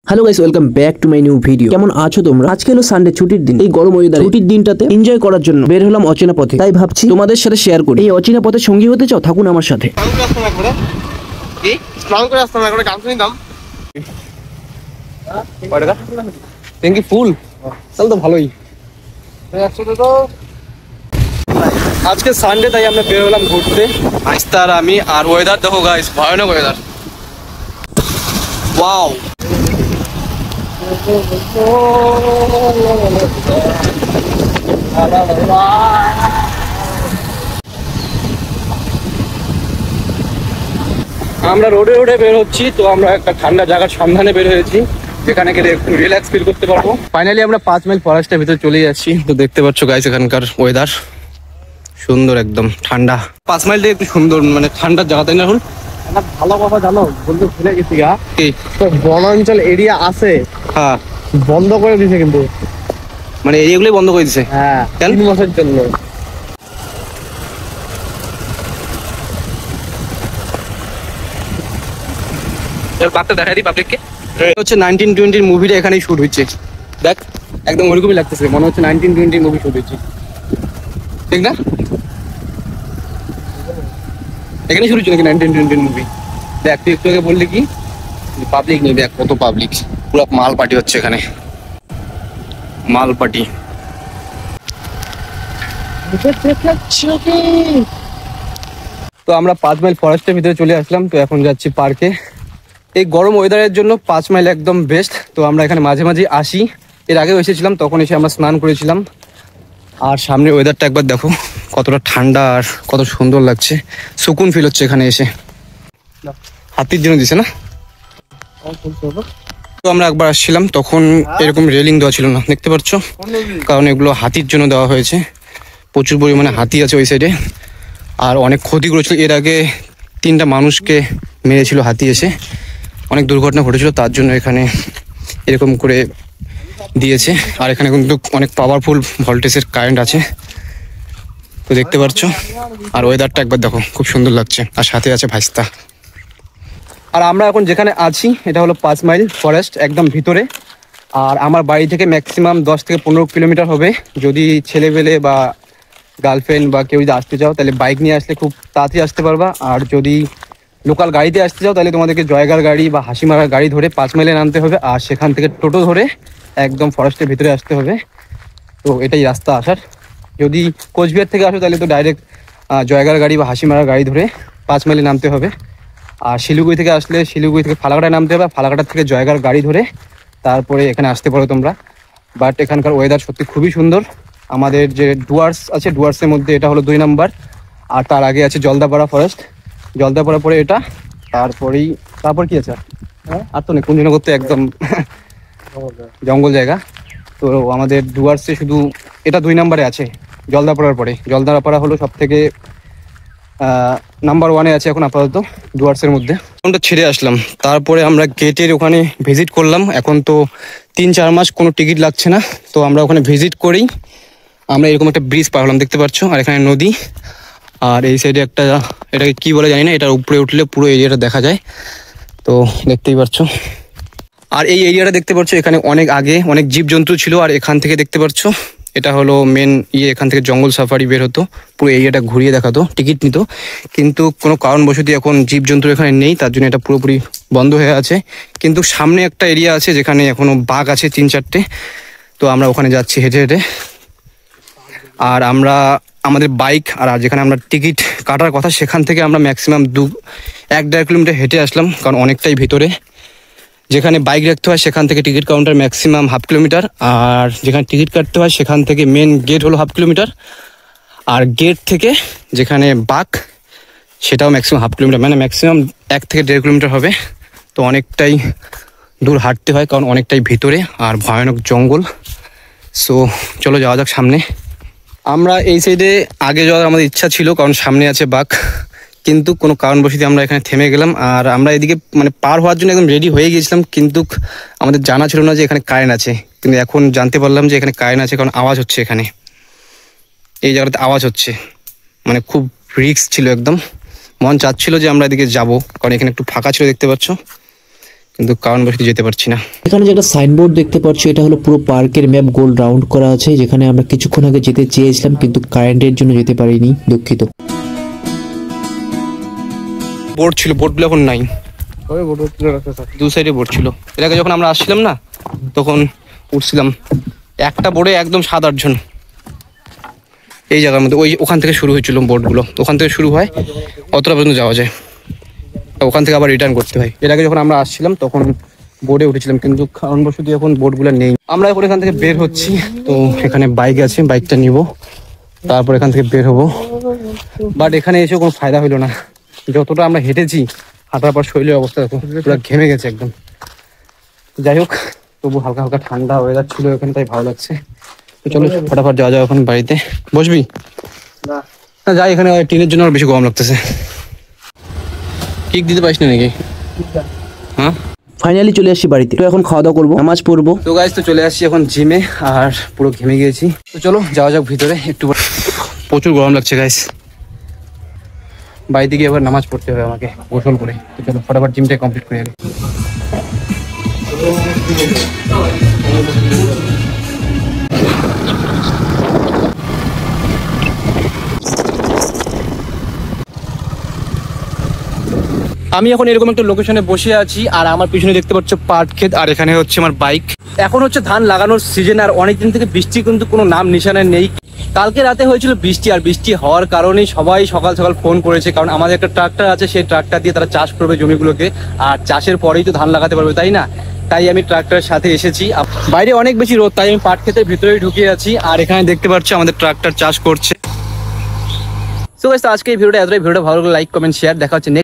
Hello guys, welcome back to my new video. কেমন আছো তোমরা? আজকে হলো সানডে, ছুটির দিন। এই গরম ওয়েদারে ছুটির দিনটাতে এনজয় করার জন্য বের হলাম অচেনা পথে। তাই ভাবছি তোমাদের সাথে শেয়ার করি। এই অচেনা পথে সঙ্গী হতে চাও? থাকুন আমার সাথে। ফুল তাহলে তো ভালোই। আজকে সানডে, তাই আমরা বের হলাম ঘুরতে। আইস্তার আমি আর ওয়েদার দেখো গাইস, ভয়ানক ওয়েদার। ওয়াও, আমরা রোডে রোডে বের হচ্ছি। তো আমরা একটা ঠান্ডা জায়গার সন্ধানে বের হয়েছি, যেখানে গেলে একটু রিল্যাক্স ফিল করতে পারবো। ফাইনালি আমরা 5 মাইল ফরেস্টের ভিতরে চলে যাচ্ছি। তো দেখতে পাচ্ছ গাইস, এখানকার ওয়েদার সুন্দর, একদম ঠান্ডা। 5 মাইল থেকে একটু সুন্দর, মানে ঠান্ডার জায়গা, তাই না? এখন ভালো কথা জানো, বলতে ভুলে গেছি গা, বনাঞ্চল এরিয়া আছে, হ্যাঁ বন্ধ করে দিছে কিন্তু। মানে এরিয়াগুলোই বন্ধ করে দিছে। হ্যাঁ, 3 মাসের জন্য। বাঘটা দেখা দিই পাবলিককে। হচ্ছে 1920 মুভিটা এখানেই শুট হচ্ছে। দেখ, একদম ওরকমই লাগতেছে, মনে হচ্ছে 1920 মুভি শুট হচ্ছে, ঠিক না? এখানে শুরু হচ্ছে নাকি 1920 মুভি? দেখ, তুই একটু আগে বললি কি পাবলিক নেই, দেখ কত পাবলিক, পুরো মাল পার্টি হচ্ছে এখানে, মাল পার্টি। তো আমরা 5 মাইল ফরেস্টের ভিতরে চলে আসলাম। তো এখন যাচ্ছি পার্কে। এই গরম ওয়েদারের জন্য 5 মাইল একদম বেস্ট। তো আমরা এখানে মাঝে মাঝে আসি, এর আগেও এসেছিলাম, তখন এসে আমরা স্নান করেছিলাম। আর সামনে ওয়েদারটা একবার দেখো, কতটা ঠান্ডা আর কত সুন্দর লাগছে, সুকুন ফিল হচ্ছে এখানে এসে। হাতির জন্য দিছে না? তো আমরা একবার আসছিলাম, তখন এরকম রেলিং দেওয়া ছিল না, দেখতে পাচ্ছ, কারণ এগুলো হাতির জন্য দেওয়া হয়েছে। প্রচুর পরিমাণে হাতি আছে ওই সাইডে, আর অনেক ক্ষতি করেছিল। এর আগে 3টা মানুষকে মেরেছিল হাতি এসে, অনেক দুর্ঘটনা ঘটেছিল, তার জন্য এখানে এরকম করে দিয়েছে। আর এখানে কিন্তু অনেক পাওয়ারফুল ভোল্টেজের কারেন্ট আছে, তো দেখতে পাচ্ছ। আর ওয়েদারটা একবার দেখো, খুব সুন্দর লাগছে, আর সাথে আছে ভাইস্তা। আর আমরা এখন যেখানে আছি এটা হলো 5 মাইল ফরেস্ট, একদম ভিতরে। আর আমার বাড়ি থেকে ম্যাক্সিমাম 10 থেকে 15 কিলোমিটার হবে। যদি ছেলেবেলে বা গার্লফ্রেন্ড বা কেউ যদি আসতে চাও, তাহলে বাইক নিয়ে আসলে খুব তাড়াতাড়ি আসতে পারবা। আর যদি লোকাল গাড়িতে আসতে চাও, তাহলে তোমাদেরকে জয়গার গাড়ি বা হাসিমারার গাড়ি ধরে 5 মাইলে নামতে হবে, আর সেখান থেকে টোটো ধরে একদম ফরেস্টের ভিতরে আসতে হবে। তো এটাই রাস্তা আসার। যদি কোচবিহার থেকে আসো, তাহলে তো ডাইরেক্ট জয়গার গাড়ি বা হাসিমারার গাড়ি ধরে 5 মাইলে নামতে হবে। আর শিলিগুড়ি থেকে আসলে শিলিগুড়ি থেকে ফালাকাটায় নামতে হবে, ফালাকাটার থেকে জয়গার গাড়ি ধরে তারপরে এখানে আসতে পারো তোমরা। বাট এখানকার ওয়েদার সত্যি খুবই সুন্দর। আমাদের যে ডুয়ার্স আছে, ডুয়ার্সের মধ্যে এটা হলো 2 নম্বর, আর তার আগে আছে জলদাপাড়া ফরেস্ট। জলদাপাড়া পরে এটা, তারপর কি আছে? আর তো নেই, কুঞ্জনগর তো একদম জঙ্গল জায়গা। তো আমাদের ডুয়ার্সে শুধু এটা 2 নম্বরে আছে, জলদাপাড়ার পরে। জলদাপাড়া হলো সব থেকে নাম্বার 1-এ আছে এখন আপাতত ডুয়ার্সের মধ্যে। আমরা ছেড়ে আসলাম, তারপরে আমরা গেটের ওখানে ভিজিট করলাম। এখন তো 3-4 মাস কোনো টিকিট লাগছে না। তো আমরা ওখানে ভিজিট করেই আমরা এরকম একটা ব্রিজ পার হলাম, দেখতে পাচ্ছ। আর এখানে নদী, আর এই সাইডে একটা, এটাকে কি বলে জানি না, এটার উপরে উঠলে পুরো এরিয়াটা দেখা যায়, তো দেখতেই পাচ্ছ। আর এই এরিয়াটা দেখতে পাচ্ছ, এখানে অনেক আগে অনেক জীবজন্তু ছিল। আর এখান থেকে দেখতে পাচ্ছ, এটা হলো মেন এখান থেকে জঙ্গল সাফারি বের হতো, পুরো এরিয়াটা ঘুরিয়ে দেখাতো, টিকিট নিত। কিন্তু কোনো কারণবশত এখন জীবজন্তু এখানে নেই, তার জন্য এটা পুরোপুরি বন্ধ হয়ে আছে। কিন্তু সামনে একটা এরিয়া আছে যেখানে এখনো বাঘ আছে 3-4টে। তো আমরা ওখানে যাচ্ছি হেঁটে হেঁটে। আর আমরা আমাদের বাইক আর যেখানে আমরা টিকিট কাটার কথা, সেখান থেকে আমরা ম্যাক্সিমাম 1-1.5 কিলোমিটার হেঁটে আসলাম, কারণ অনেকটাই ভিতরে। যেখানে বাইক রাখতে হয় সেখান থেকে টিকিট কাউন্টার ম্যাক্সিমাম 1/2 কিলোমিটার, আর যেখানে টিকিট কাটতে হয় সেখান থেকে মেন গেট হলো 1/2 কিলোমিটার, আর গেট থেকে যেখানে বাঘ সেটাও ম্যাক্সিমাম 1/2 কিলোমিটার, মানে ম্যাক্সিমাম 1 থেকে 1.5 কিলোমিটার হবে। তো অনেকটাই দূর হাঁটতে হয়, কারণ অনেকটাই ভিতরে আর ভয়ানক জঙ্গল। সো চলো যাওয়া যাক সামনে। আমরা এই সাইডে আগে যাওয়ার আমাদের ইচ্ছা ছিল, কারণ সামনে আছে বাঘ, কিন্তু কোনো কারণবশত আমরা এখানে থেমে গেলাম। আর আমরা এদিকে মানে পার হওয়ার জন্য একদম রেডি হয়ে গিয়েছিলাম, কিন্তু আমাদের জানা ছিল না যে এখানে কারেন্ট আছে। কিন্তু এখন জানতে পারলাম যে এখানে কারেন্ট আছে, কারণ আওয়াজ হচ্ছে এখানে, এই জায়গাতে আওয়াজ হচ্ছে, মানে খুব রিস্ক ছিল একদম। মন চাচ্ছিল যে আমরা এদিকে যাব, কারণ এখানে একটু ফাঁকা ছিল, দেখতে পাচ্ছ। কিন্তু কারণবশত যেতে পারছি না। এখানে যে একটা সাইনবোর্ড দেখতে পাচ্ছ, এটা হলো পুরো পার্কের ম্যাপ গোল রাউন্ড করা আছে, যেখানে আমরা কিছুক্ষণ আগে যেতে চেয়েছিলাম কিন্তু কারেন্টের জন্য যেতে পারিনি, দুঃখিত। বোর্ড ছিল, বোর্ডগুলো এখন নাই, ওই বোট তুলে রাখতে স্যার। দু সাইডে বোর্ড ছিল। এর আগে যখন আমরা আসছিলাম না তখন উঠছিলাম, একটা বোর্ডে একদম 7-8 জন এই জায়গার মধ্যে। ওখান থেকে শুরু হয়েছিল বোর্ডগুলো, ওখান থেকে শুরু হয়, অতটা পর্যন্ত যাওয়া যায়, ওখান থেকে আবার রিটার্ন করতে হয়। এর আগে যখন আমরা আসছিলাম তখন বোর্ডে উঠেছিলাম, কিন্তু কারণবশত এখন বোর্ডগুলো নেই। আমরা এখন এখান থেকে বের হচ্ছি, তো এখানে বাইক আছে, বাইকটা নিব, তারপর এখান থেকে বের হবো। বাট এখানে এসে কোনো ফায়দা হলো না, যতটা আমরা হেঁটেছি হাঁটার পর শরীরের অবস্থা দেখো, পুরো ঘেমে গেছে একদম। যাই হোক, তবু হালকা হালকা ঠান্ডা ওয়েদার ছিল এখানে, তাই ভালো লাগছে। তো চলো ফটাফট যাওয়া যাও এখন বাড়িতে। বসবি না? যাই, এখানে টিনের জন্য আর বেশি গরম লাগতেছে। কিক দিতে পারিস না নাকি? হ্যাঁ, ফাইনালি চলে আসছি বাড়িতে, তো এখন খাওয়া দাওয়া করবো, নামাজ পড়বো। তো গাইস তো চলে আসছি এখন জিমে, আর পুরো ঘেমে গিয়েছি। তো চলো যাওয়া যাক ভিতরে একটু। প্রচুর গরম লাগছে গাইস, বাড়িতে গিয়ে আবার নামাজ পড়তে হবে আমাকে গোসল করে। তো চলো ফটাফট জিমটা কমপ্লিট করে আগে। আমি এখন এরকম একটা লোকেশনে বসে আছি, আর আমার পিছনে দেখতে পাচ্ছ পাট ক্ষেত, আর এখানে হচ্ছে আমার বাইক। এখন হচ্ছে ধান লাগানোর সিজন, আর অনেকদিন থেকে বৃষ্টি কিন্তু কোনো নাম নিশানে নেই। কালকে রাতে হয়েছিল বৃষ্টি, আর বৃষ্টি হওয়ার কারণেই সবাই সকাল সকাল ফোন করেছে, কারণ আমাদের একটা ট্রাক্টর আছে, সেই ট্রাক্টর দিয়ে তারা চাষ করবে জমিগুলোকে, আর চাষের পরেই তো ধান লাগাতে পারবে, তাই না? তাই আমি ট্রাক্টরের সাথে এসেছি। বাইরে অনেক বেশি রোদ, তাই আমি পাট ক্ষেতের ভিতরেই ঢুকে আছি, আর এখানে দেখতে পাচ্ছ আমাদের ট্রাক্টর চাষ করছে। সো গাইস, আজকে এই ভিডিওটা এতটাই। ভিডিওটা ভালো লাগলে লাইক কমেন্ট শেয়ার, দেখা হচ্ছে